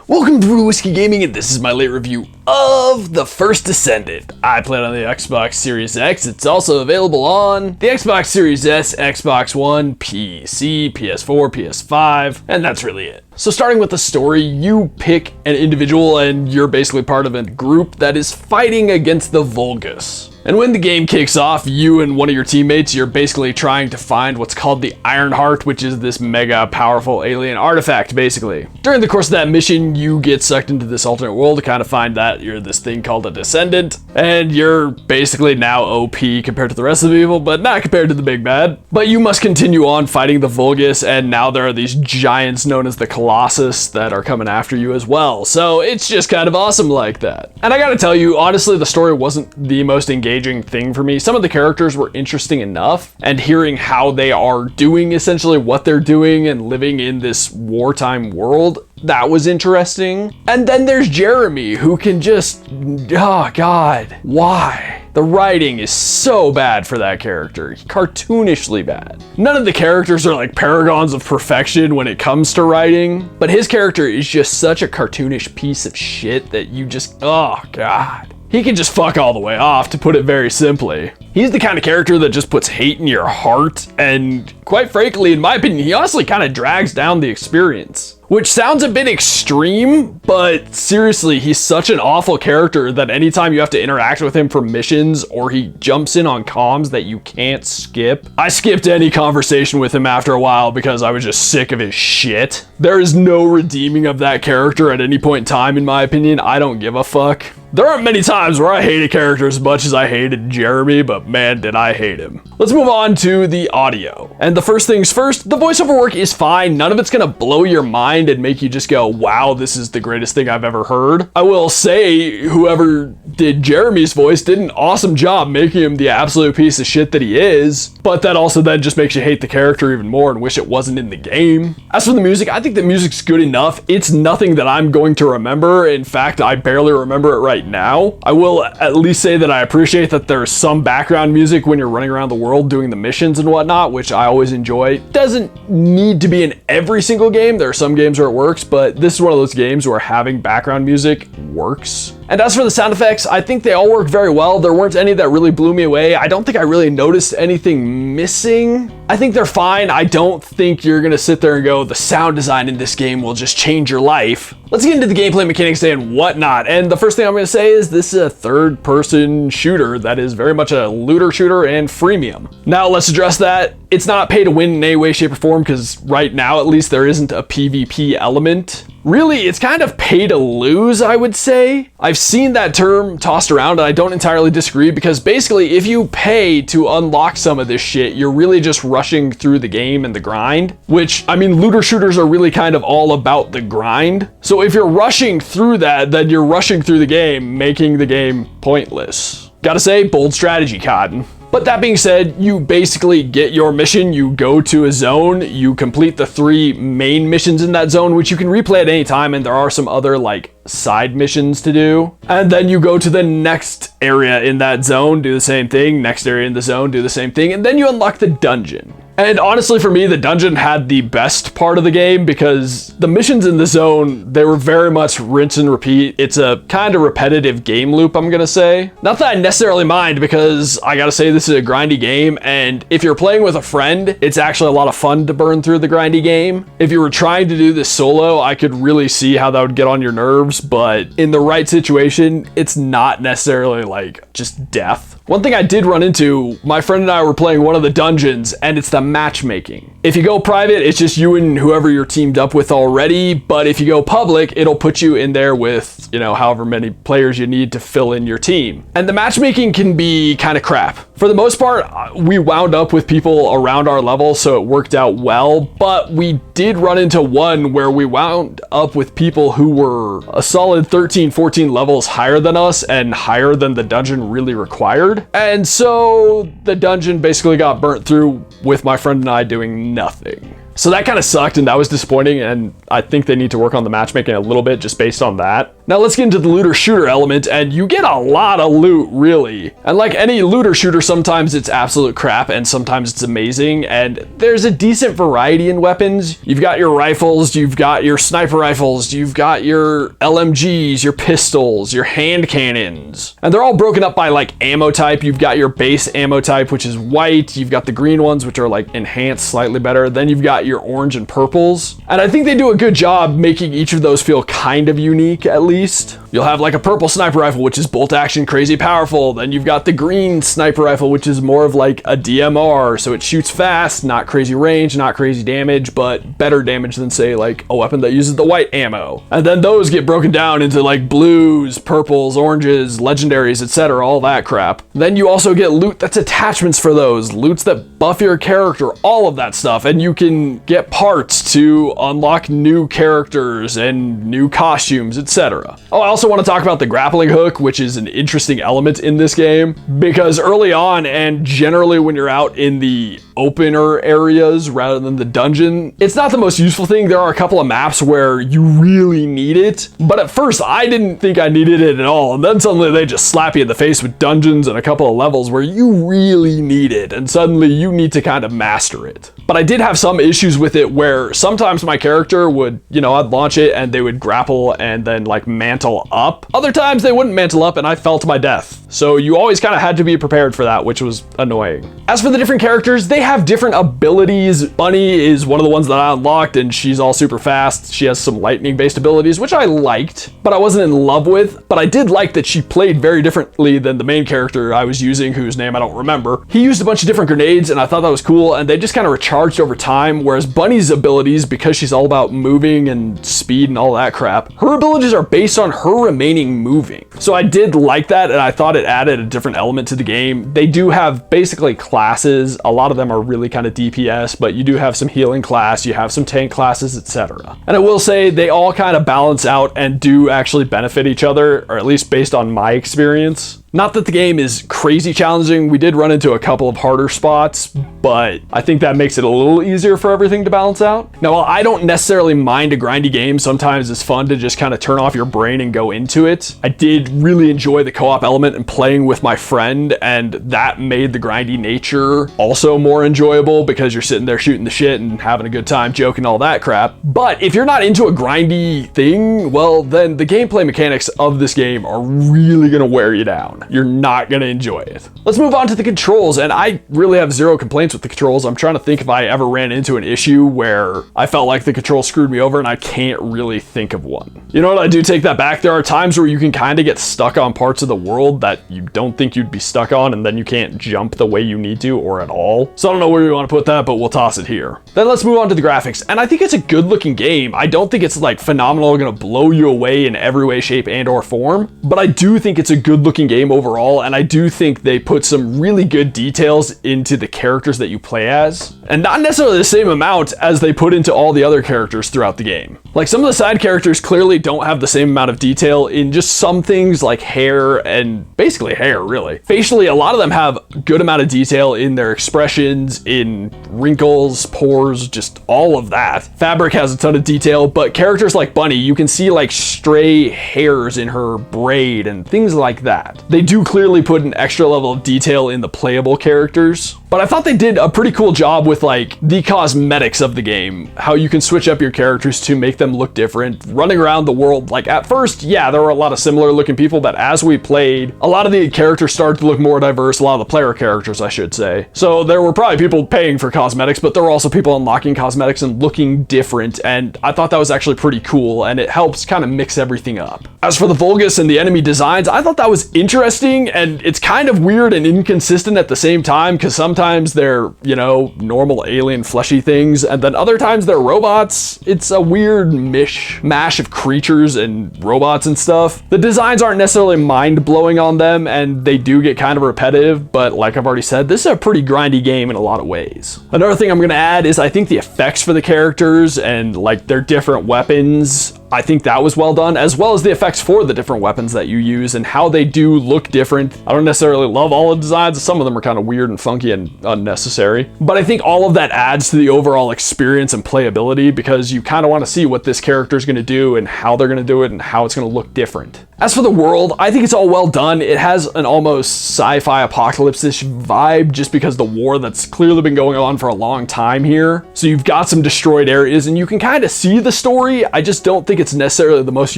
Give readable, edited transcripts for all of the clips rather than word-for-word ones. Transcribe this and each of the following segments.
Welcome to Whiskey Gaming, and this is my late review of the First Descendant. I played on the Xbox Series X. It's also available on the Xbox Series S, Xbox One, PC, PS4, PS5, and that's really it. So starting with the story, you pick an individual and you're basically part of a group that is fighting against the Vulgus. And when the game kicks off, you and one of your teammates, you're basically trying to find what's called the Iron Heart, which is this mega powerful alien artifact, basically. During the course of that mission, you get sucked into this alternate world to kind of find that you're this thing called a Descendant, and you're basically now OP compared to the rest of the people, but not compared to the big bad. But you must continue on fighting the Vulgus, and now there are these giants known as the Colossus that are coming after you as well. So it's just kind of awesome like that. And I gotta tell you, honestly, the story wasn't the most engaging thing for me. Some of the characters were interesting enough, and hearing how they are doing essentially what they're doing and living in this wartime world, that was interesting. And then there's Jeremy, who can just, oh god, why? The writing is so bad for that character, cartoonishly bad. None of the characters are like paragons of perfection when it comes to writing, but his character is just such a cartoonish piece of shit that you just, oh god. He can just fuck all the way off, to put it very simply. He's the kind of character that just puts hate in your heart, and quite frankly, in my opinion, he honestly kind of drags down the experience. Which sounds a bit extreme, but seriously, he's such an awful character that anytime you have to interact with him for missions or he jumps in on comms that you can't skip. I skipped any conversation with him after a while because I was just sick of his shit. There is no redeeming of that character at any point in time, in my opinion. I don't give a fuck. There aren't many times where I hated characters as much as I hated Jeremy, but man, did I hate him. Let's move on to the audio. And the first things first, the voiceover work is fine. None of it's gonna blow your mind and make you just go, wow, this is the greatest thing I've ever heard. I will say, whoever did Jeremy's voice did an awesome job making him the absolute piece of shit that he is, but that also then just makes you hate the character even more and wish it wasn't in the game. As for the music, I think the music's good enough. It's nothing that I'm going to remember. In fact, I barely remember it right now. I will at least say that I appreciate that there's some background music when you're running around the world doing the missions and whatnot, which I always enjoy. Doesn't need to be in every single game. There are some games where it works, but this is one of those games where having background music works. And as for the sound effects, I think they all work very well. There weren't any that really blew me away. I don't think I really noticed anything missing. I think they're fine. I don't think you're gonna sit there and go, the sound design in this game will just change your life. Let's get into the gameplay mechanics and whatnot. And the first thing I'm gonna say is this is a third-person shooter that is very much a looter shooter and freemium. Now let's address that. It's not pay to win in any way, shape, or form, because right now at least there isn't a PvP element. Really, it's kind of pay to lose, I would say. I've seen that term tossed around, and I don't entirely disagree, because basically if you pay to unlock some of this shit, you're really just rushing through the game and the grind, which, I mean, looter shooters are really kind of all about the grind. So if you're rushing through that, then you're rushing through the game, making the game pointless. Gotta say, bold strategy, Cotton. But that being said, you basically get your mission, you go to a zone, you complete the 3 main missions in that zone, which you can replay at any time, and there are some other like side missions to do. And then you go to the next area in that zone, do the same thing, next area in the zone, do the same thing, and then you unlock the dungeon. And honestly, for me, the dungeon had the best part of the game because the missions in the zone, they were very much rinse and repeat. It's a kind of repetitive game loop, I'm gonna say. Not that I necessarily mind, because I gotta say this is a grindy game, and if you're playing with a friend, it's actually a lot of fun to burn through the grindy game. If you were trying to do this solo, I could really see how that would get on your nerves, but in the right situation, it's not necessarily like just death. One thing I did run into, my friend and I were playing one of the dungeons, and it's the matchmaking. If you go private, it's just you and whoever you're teamed up with already, but if you go public, it'll put you in there with, you know, however many players you need to fill in your team. And the matchmaking can be kind of crap. For the most part, we wound up with people around our level, so it worked out well, but we did run into one where we wound up with people who were a solid 13, 14 levels higher than us and higher than the dungeon really required. And so the dungeon basically got burnt through with my friend and I doing nothing. So that kind of sucked, and that was disappointing, and I think they need to work on the matchmaking a little bit just based on that. Now let's get into the looter shooter element, and you get a lot of loot, really. And like any looter shooter, sometimes it's absolute crap and sometimes it's amazing, and there's a decent variety in weapons. You've got your rifles, you've got your sniper rifles, you've got your LMGs, your pistols, your hand cannons, and they're all broken up by like ammo type. You've got your base ammo type, which is white. You've got the green ones, which are like enhanced slightly better. Then you've got your orange and purples, and I think they do a good job making each of those feel kind of unique, at least. You'll have like a purple sniper rifle, which is bolt action, crazy powerful. Then you've got the green sniper rifle, which is more of like a DMR, so it shoots fast, not crazy range, not crazy damage, but better damage than say like a weapon that uses the white ammo. And then those get broken down into like blues, purples, oranges, legendaries, etc., all that crap. Then you also get loot that's attachments for those, loots that buff your character, all of that stuff, and you can get parts to unlock new characters and new costumes, etc. Oh, I also want to talk about the grappling hook, which is an interesting element in this game, because early on, and generally when you're out in the opener areas rather than the dungeon, it's not the most useful thing. There are a couple of maps where you really need it, but at first I didn't think I needed it at all, and then suddenly they just slap you in the face with dungeons and a couple of levels where you really need it, and suddenly you need to kind of master it. But I did have some issues with it where sometimes my character would, I'd launch it and they would grapple and then like mantle up. Other times they wouldn't mantle up and I fell to my death. So you always kind of had to be prepared for that, which was annoying. As for the different characters, they have different abilities. Bunny is one of the ones that I unlocked, and she's all super fast. She has some lightning based abilities, which I liked, but I wasn't in love with. But I did like that she played very differently than the main character I was using, whose name I don't remember. He used a bunch of different grenades and I thought that was cool, and they just kind of recharged over time, whereas Bunny's abilities, because she's all about moving and speed and all that crap, her abilities are based on her remaining moving. So I did like that, and I thought it added a different element to the game. They do have basically classes. A lot of them are really kind of DPS, but you do have some healing class, you have some tank classes, etc. And I will say they all kind of balance out and do actually benefit each other, or at least based on my experience. Not that the game is crazy challenging. We did run into a couple of harder spots, but I think that makes it a little easier for everything to balance out. Now, while I don't necessarily mind a grindy game, sometimes it's fun to just kind of turn off your brain and go into it. I did really enjoy the co-op element and playing with my friend, and that made the grindy nature also more enjoyable because you're sitting there shooting the shit and having a good time, joking, all that crap. But if you're not into a grindy thing, well, then the gameplay mechanics of this game are really gonna wear you down. You're not gonna enjoy it. Let's move on to the controls, and I really have zero complaints with the controls. I'm trying to think if I ever ran into an issue where I felt like the controls screwed me over, and I can't really think of one. You know what, I do take that back. There are times where you can kind of get stuck on parts of the world that you don't think you'd be stuck on, and then you can't jump the way you need to or at all. So I don't know where we want to put that, but we'll toss it here. Then let's move on to the graphics, and I think it's a good looking game. I don't think it's like phenomenal, gonna blow you away in every way, shape, and or form, but I do think it's a good looking game overall, and I do think they put some really good details into the characters that you play as, and not necessarily the same amount as they put into all the other characters throughout the game. Like, some of the side characters clearly don't have the same amount of detail in just some things like hair, and basically hair, really. Facially, a lot of them have a good amount of detail in their expressions, in wrinkles, pores, just all of that. Fabric has a ton of detail, but characters like Bunny, you can see like stray hairs in her braid and things like that. They do clearly put an extra level of detail in the playable characters, but I thought they did a pretty cool job with like the cosmetics of the game, how you can switch up your characters to make them look different. Running around the world, like at first, yeah, there were a lot of similar looking people, but as we played, a lot of the characters started to look more diverse, a lot of the player characters, I should say. So there were probably people paying for cosmetics, but there were also people unlocking cosmetics and looking different, and I thought that was actually pretty cool, and it helps kind of mix everything up. As for the Vulgus and the enemy designs, I thought that was interesting, and it's kind of weird and inconsistent at the same time, because sometimes they're, normal alien fleshy things, and then other times they're robots. It's a weird mishmash of creatures and robots and stuff. The designs aren't necessarily mind-blowing on them, and they do get kind of repetitive, but like I've already said, this is a pretty grindy game in a lot of ways. Another thing I'm gonna add is I think the effects for the characters and like their different weapons I think that was well done, as well as the effects for the different weapons that you use and how they do look different. I don't necessarily love all the designs. Some of them are kind of weird and funky and unnecessary, but I think all of that adds to the overall experience and playability because you kind of want to see what this character is going to do and how they're going to do it and how it's going to look different. As for the world, I think it's all well done. It has an almost sci-fi apocalypse-ish vibe just because the war that's clearly been going on for a long time here. So you've got some destroyed areas and you can kind of see the story. I just don't think it's necessarily the most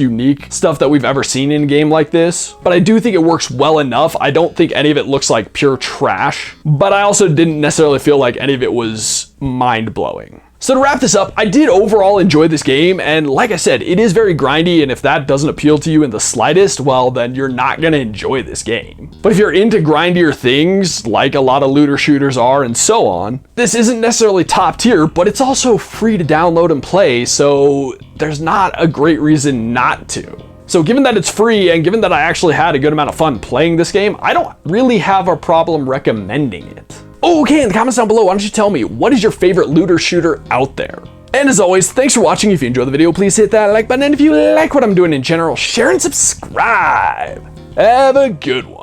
unique stuff that we've ever seen in a game like this, but I do think it works well enough. I don't think any of it looks like pure trash, but I also didn't necessarily feel like any of it was mind-blowing. So to wrap this up, I did overall enjoy this game, and like I said, it is very grindy, and if that doesn't appeal to you in the slightest, well, then you're not gonna enjoy this game. But if you're into grindier things, like a lot of looter shooters are and so on, this isn't necessarily top tier, but it's also free to download and play, so there's not a great reason not to. So given that it's free, and given that I actually had a good amount of fun playing this game, I don't really have a problem recommending it. Okay, in the comments down below, why don't you tell me, what is your favorite looter shooter out there? And as always, thanks for watching. If you enjoyed the video, please hit that like button. And if you like what I'm doing in general, share and subscribe. Have a good one.